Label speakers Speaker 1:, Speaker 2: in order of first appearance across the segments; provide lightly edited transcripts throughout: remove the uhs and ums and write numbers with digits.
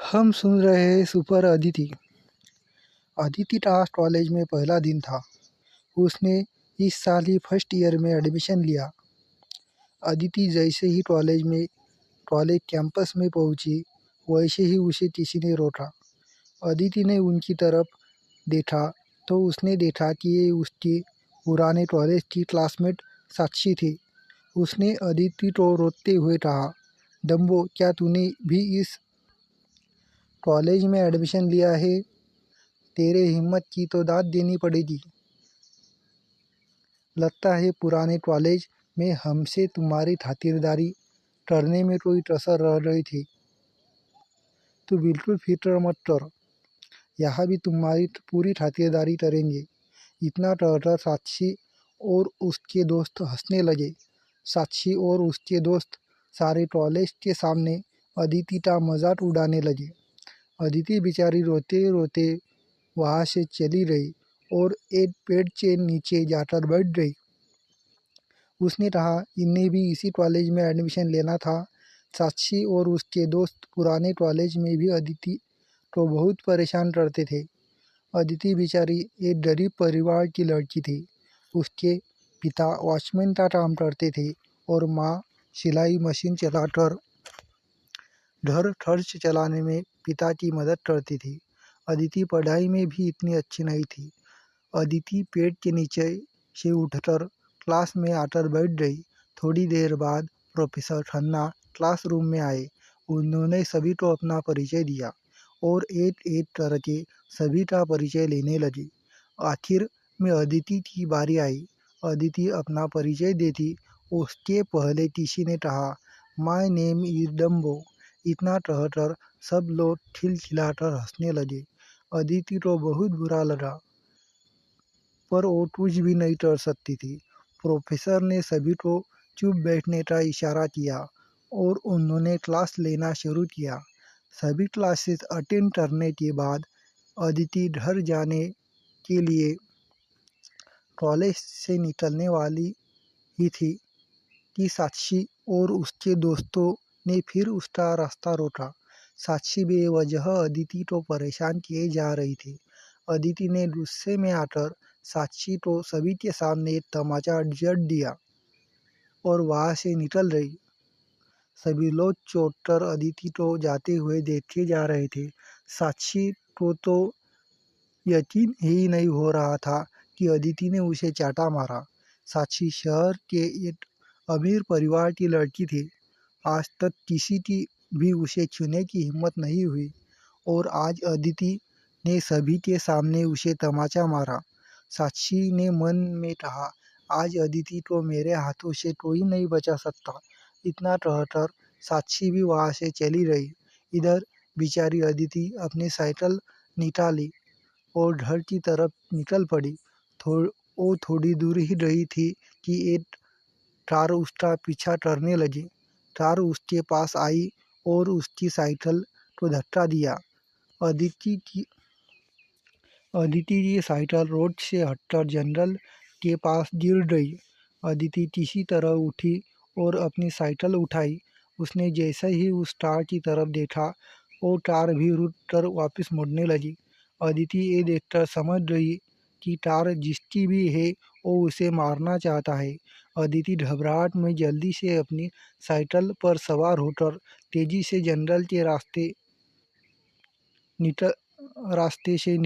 Speaker 1: हम सुन रहे हैं सुपर अदिति। अदिति का आज कॉलेज में पहला दिन था। उसने इस साल ही फर्स्ट ईयर में एडमिशन लिया। अदिति जैसे ही कॉलेज कैंपस में पहुंची, वैसे ही उसे किसी ने रोका। अदिति ने उनकी तरफ देखा तो उसने देखा कि ये उसकी पुराने कॉलेज की क्लासमेट साक्षी थी। उसने अदिति को रोते हुए कहा, डम्बो, क्या तूने भी इस कॉलेज में एडमिशन लिया है? तेरे हिम्मत की तो दाद देनी पड़ेगी। लगता है पुराने कॉलेज में हमसे तुम्हारी खातिरदारी करने में कोई कसर रह गई थी। तू बिल्कुल फिक्र मत कर, यहाँ भी तुम्हारी पूरी खातिरदारी करेंगे। इतना कहकर साक्षी और उसके दोस्त हंसने लगे। साक्षी और उसके दोस्त सारे कॉलेज के सामने अदिति का मजाक उड़ाने लगे। अदिति बेचारी रोते रोते वहाँ से चली गई और एक पेड़ के नीचे जाकर बैठ गई। उसने कहा, इन्हें भी इसी कॉलेज में एडमिशन लेना था। साक्षी और उसके दोस्त पुराने कॉलेज में भी अदिति को बहुत परेशान करते थे। अदिति बेचारी एक गरीब परिवार की लड़की थी। उसके पिता वॉचमैन का काम करते थे और माँ सिलाई मशीन चलाकर घर खर्च चलाने में पिता की मदद करती थी। अदिति पढ़ाई में भी इतनी अच्छी नहीं थी। अदिति पेड़ के नीचे से उठकर क्लास में आकर बैठ गई। थोड़ी देर बाद प्रोफेसर खन्ना क्लासरूम में आए। उन्होंने सभी को अपना परिचय दिया और एक एक करके सभी का परिचय लेने लगी। आखिर में अदिति की बारी आई। अदिति अपना परिचय देती, उसके पहले किसी ने कहा, माय नेम इज डम्बो। इतना कहकर सब लोग खिलखिलाकर हंसने लगे। अदिति को बहुत बुरा लगा, पर वो कुछ भी नहीं कर सकती थी। प्रोफेसर ने सभी को चुप बैठने का इशारा किया और उन्होंने क्लास लेना शुरू किया। सभी क्लासेस अटेंड करने के बाद अदिति घर जाने के लिए कॉलेज से निकलने वाली ही थी कि साक्षी और उसके दोस्तों ने फिर उसका रास्ता रोका। साक्षी बेवजह अदिति को परेशान किए जा रही थी। अदिति ने गुस्से में आकर साक्षी को सभी के सामने एक तमाचा जड़ दिया और वहाँ से निकल गई। सभी लोग चौंककर अदिति को जाते हुए देखे जा रहे थे। साक्षी को तो यकीन ही नहीं हो रहा था कि अदिति ने उसे चाटा मारा। साक्षी शहर के एक अमीर परिवार की लड़की थी। आज तक किसी की भी उसे छूने की हिम्मत नहीं हुई और आज अदिति ने सभी के सामने उसे तमाचा मारा। साक्षी ने मन में कहा, आज अदिति को मेरे हाथों से कोई नहीं बचा सकता। इतना कहकर साक्षी भी वहाँ से चली गई। इधर बेचारी अदिति अपनी साइकिल निकाली और घर की तरफ निकल पड़ी। वो थोड़ी दूर ही रही थी कि एक कार उसका पीछा करने लगी। कार उसके पास आई और उसकी साइकिल को धक्का दिया। अदिति की साइकिल रोड से हटकर जंगल के पास गिर गई। अदिति किसी तरह उठी और अपनी साइकिल उठाई। उसने जैसे ही उस कार की तरफ देखा, वो कार भी रुक कर वापस मुड़ने लगी। अदिति ये देखकर समझ गई कि कार जिसकी भी है वो उसे मारना चाहता है। अदिति घबराहट में जल्दी से अपनी साइकिल पर सवार होकर तेजी से जंगल के रास्ते से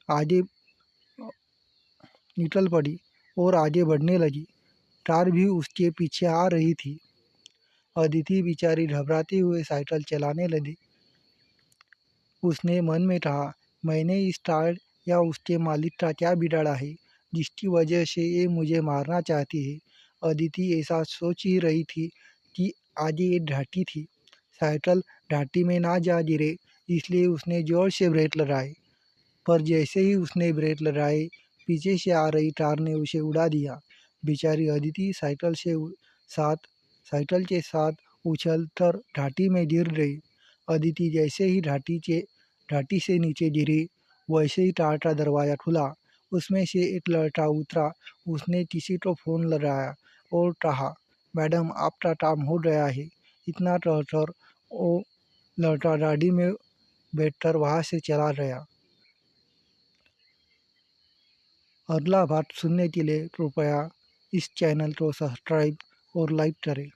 Speaker 1: आगे निकल पड़ी और आगे बढ़ने लगी। कार भी उसके पीछे आ रही थी। अदिति बेचारी घबराते हुए साइकिल चलाने लगी। उसने मन में कहा, मैंने इस कार या उसके मालिक का क्या बिगाड़ा है जिसकी वजह से ये मुझे मारना चाहती है। अदिति ऐसा सोच ही रही थी कि आगे एक घाटी थी। साइकिल घाटी में ना जा गिरे इसलिए उसने जोर से ब्रेक लगाए, पर जैसे ही उसने ब्रेक लगाए, पीछे से आ रही कार ने उसे उड़ा दिया। बेचारी अदिति साइकिल के साथ उछलकर घाटी में गिर गई। अदिति जैसे ही घाटी से नीचे गिरी, वैसे ही कार का दरवाज़ा खुला। उसमें से एक लड़का उतरा। उसने किसी को फ़ोन लगाया और कहा, मैडम, आपका काम हो गया है। इतना कहकर वो लौटा गाड़ी में बैठकर वहाँ से चला गया। अगला पार्ट सुनने के लिए कृपया इस चैनल को सब्सक्राइब और लाइक करें।